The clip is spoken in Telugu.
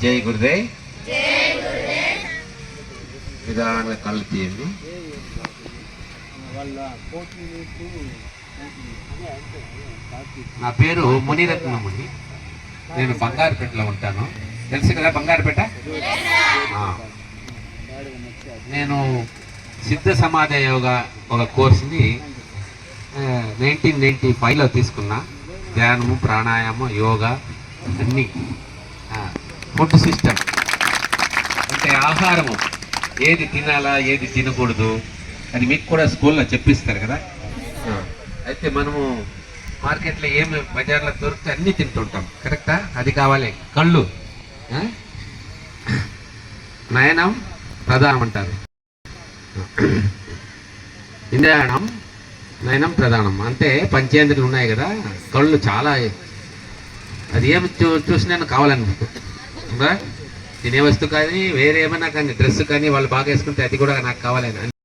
జై గురుదేవ్. నిదానంగా కళ్ళు తీయండి. నా పేరు మునిరత్నముని. నేను బంగారుపేటలో ఉంటాను. తెలుసు కదా బంగారుపేట? నేను సిద్ధ సమాధ యోగా ఒక కోర్సుని 1995లో తీసుకున్నా. ధ్యానము, ప్రాణాయామం, యోగా అన్నీ. ఫుడ్ సిస్టమ్ అంటే ఆహారము ఏది తినాలా ఏది తినకూడదు అని మీకు కూడా స్కూల్లో చెప్పిస్తారు కదా. అయితే మనము మార్కెట్లో ఏమి బజార్లో దొరికితే అన్నీ తింటుంటాం, కరెక్టా? అది కావాలి. కళ్ళు నయనం ప్రధానం అంటారు, ఇంద్రియాణం నయనం ప్రధానం. అంటే పంచేంద్రియాలు ఉన్నాయి కదా, కళ్ళు చాలా. అది ఏమి చూసినా కావాలని తినే వస్తువు కానీ వేరే ఏమైనా కానీ డ్రెస్ కానీ వాళ్ళు బాగా వేసుకుంటే అది కూడా నాకు కావాలని